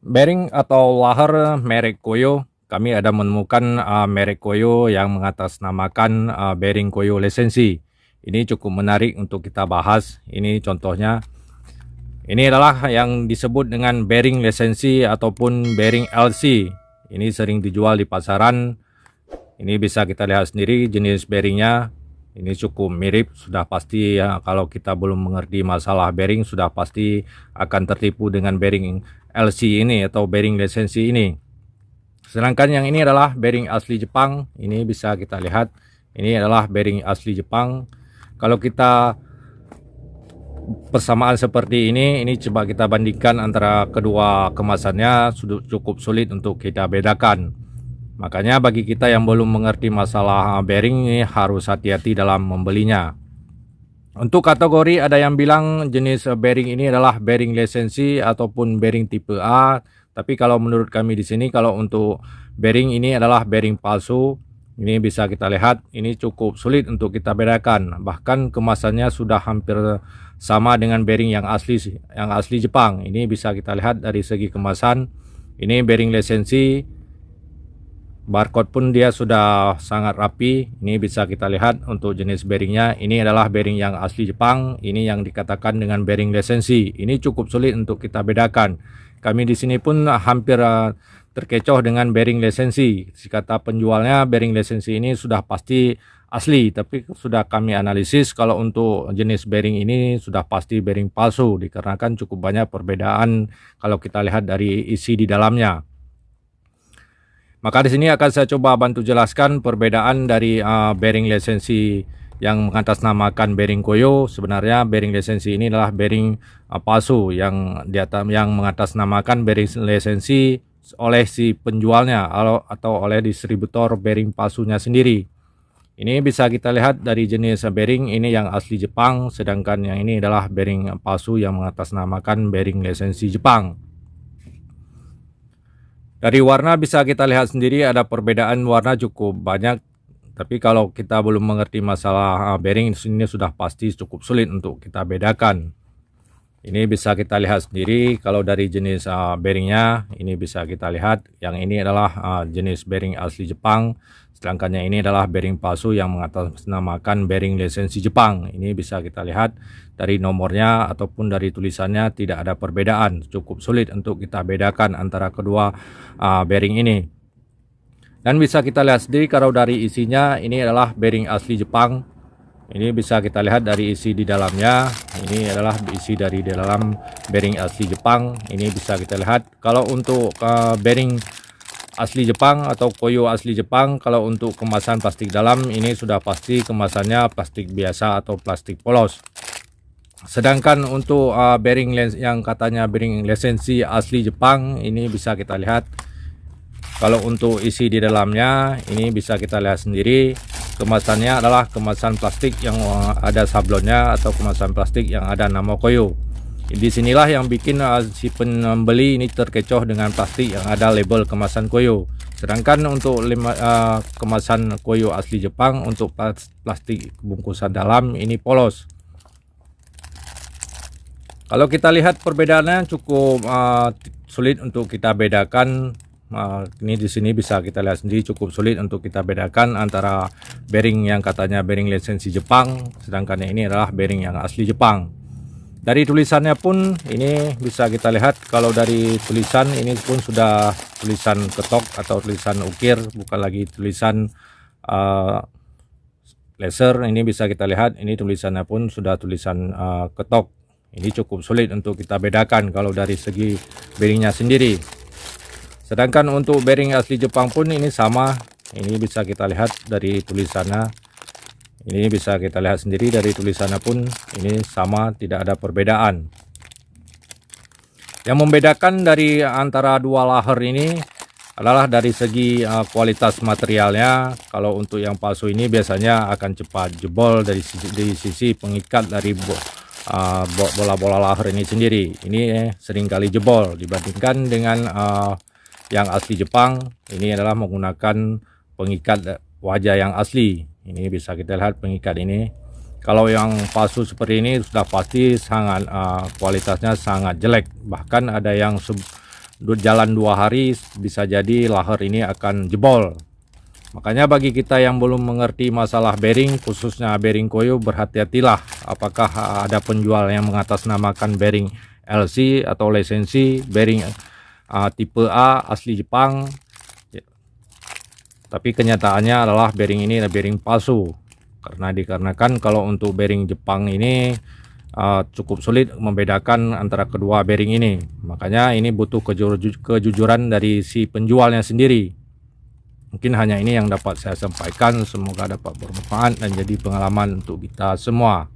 Bearing atau laher merek Koyo, kami ada menemukan merek Koyo yang mengatasnamakan bearing Koyo lisensi. Ini cukup menarik untuk kita bahas. Ini contohnya, ini adalah yang disebut dengan bearing lisensi ataupun bearing LC. Ini sering dijual di pasaran. Ini bisa kita lihat sendiri jenis bearingnya. Ini cukup mirip, sudah pasti ya, kalau kita belum mengerti masalah bearing sudah pasti akan tertipu dengan bearing LC ini atau bearing lisensi ini. Sedangkan yang ini adalah bearing asli Jepang. Ini bisa kita lihat, ini adalah bearing asli Jepang. Kalau kita persamaan seperti ini coba kita bandingkan antara kedua kemasannya, sudah cukup sulit untuk kita bedakan. Makanya bagi kita yang belum mengerti masalah bearing ini harus hati-hati dalam membelinya. Untuk kategori ada yang bilang jenis bearing ini adalah bearing lisensi ataupun bearing tipe A. Tapi kalau menurut kami di sini, kalau untuk bearing ini adalah bearing palsu. Ini bisa kita lihat, ini cukup sulit untuk kita bedakan. Bahkan kemasannya sudah hampir sama dengan bearing yang asli Jepang. Ini bisa kita lihat dari segi kemasan. Ini bearing lisensi. Barcode pun dia sudah sangat rapi. Ini bisa kita lihat untuk jenis bearingnya. Ini adalah bearing yang asli Jepang. Ini yang dikatakan dengan bearing lisensi. Ini cukup sulit untuk kita bedakan. Kami di sini pun hampir terkecoh dengan bearing lisensi. Si kata penjualnya bearing lisensi ini sudah pasti asli. Tapi sudah kami analisis kalau untuk jenis bearing ini sudah pasti bearing palsu. Dikarenakan cukup banyak perbedaan kalau kita lihat dari isi di dalamnya. Maka di sini akan saya coba bantu jelaskan perbedaan dari bearing lisensi yang mengatasnamakan bearing Koyo. Sebenarnya bearing lisensi ini adalah bearing palsu yang mengatasnamakan bearing lisensi oleh si penjualnya atau oleh distributor bearing palsunya sendiri. Ini bisa kita lihat dari jenis bearing ini yang asli Jepang, sedangkan yang ini adalah bearing palsu yang mengatasnamakan bearing lisensi Jepang. Dari warna bisa kita lihat sendiri ada perbedaan warna cukup banyak. Tapi kalau kita belum mengerti masalah bearing, ini sudah pasti cukup sulit untuk kita bedakan. Ini bisa kita lihat sendiri kalau dari jenis bearingnya. Ini bisa kita lihat yang ini adalah jenis bearing asli Jepang. Sedangkan yang ini adalah bearing palsu yang mengatasnamakan bearing lisensi Jepang. Ini bisa kita lihat dari nomornya ataupun dari tulisannya tidak ada perbedaan. Cukup sulit untuk kita bedakan antara kedua bearing ini. Dan bisa kita lihat sendiri kalau dari isinya, ini adalah bearing asli Jepang. Ini bisa kita lihat dari isi di dalamnya. Ini adalah isi dari dalam bearing asli Jepang. Ini bisa kita lihat. Kalau untuk bearing asli Jepang atau Koyo asli Jepang, kalau untuk kemasan plastik dalam, ini sudah pasti kemasannya plastik biasa atau plastik polos. Sedangkan untuk bearing yang katanya bearing lisensi asli Jepang, ini bisa kita lihat. Kalau untuk isi di dalamnya, ini bisa kita lihat sendiri. Kemasannya adalah kemasan plastik yang ada sablonnya atau kemasan plastik yang ada nama Koyo. Di sinilah yang bikin si pembeli ini terkecoh dengan plastik yang ada label kemasan Koyo. Sedangkan untuk kemasan Koyo asli Jepang, untuk plastik bungkusan dalam ini polos. Kalau kita lihat perbedaannya cukup sulit untuk kita bedakan. Ini di sini bisa kita lihat sendiri cukup sulit untuk kita bedakan antara bearing yang katanya bearing lisensi Jepang, sedangkan ini adalah bearing yang asli Jepang. Dari tulisannya pun ini bisa kita lihat, kalau dari tulisan ini pun sudah tulisan ketok atau tulisan ukir, bukan lagi tulisan laser. Ini bisa kita lihat, ini tulisannya pun sudah tulisan ketok. Ini cukup sulit untuk kita bedakan kalau dari segi bearingnya sendiri. Sedangkan untuk bearing asli Jepang pun ini sama. Ini bisa kita lihat dari tulisannya. Ini bisa kita lihat sendiri dari tulisannya pun ini sama, tidak ada perbedaan. Yang membedakan dari antara dua laher ini adalah dari segi kualitas materialnya. Kalau untuk yang palsu ini biasanya akan cepat jebol dari sisi pengikat dari bola-bola laher ini sendiri. Ini seringkali jebol dibandingkan dengan yang asli Jepang. Ini adalah menggunakan pengikat wajah yang asli. Ini bisa kita lihat pengikat ini. Kalau yang palsu seperti ini sudah pasti sangat kualitasnya sangat jelek. Bahkan ada yang jalan 2 hari bisa jadi laher ini akan jebol. Makanya bagi kita yang belum mengerti masalah bearing, khususnya bearing koyo, berhati-hatilah apakah ada penjual yang mengatasnamakan bearing LC atau lisensi bearing tipe A asli Jepang. Tapi kenyataannya adalah bearing ini adalah bearing palsu. Dikarenakan kalau untuk bearing Jepang ini cukup sulit membedakan antara kedua bearing ini. Makanya ini butuh kejujuran dari si penjualnya sendiri. Mungkin hanya ini yang dapat saya sampaikan, semoga dapat bermanfaat dan jadi pengalaman untuk kita semua.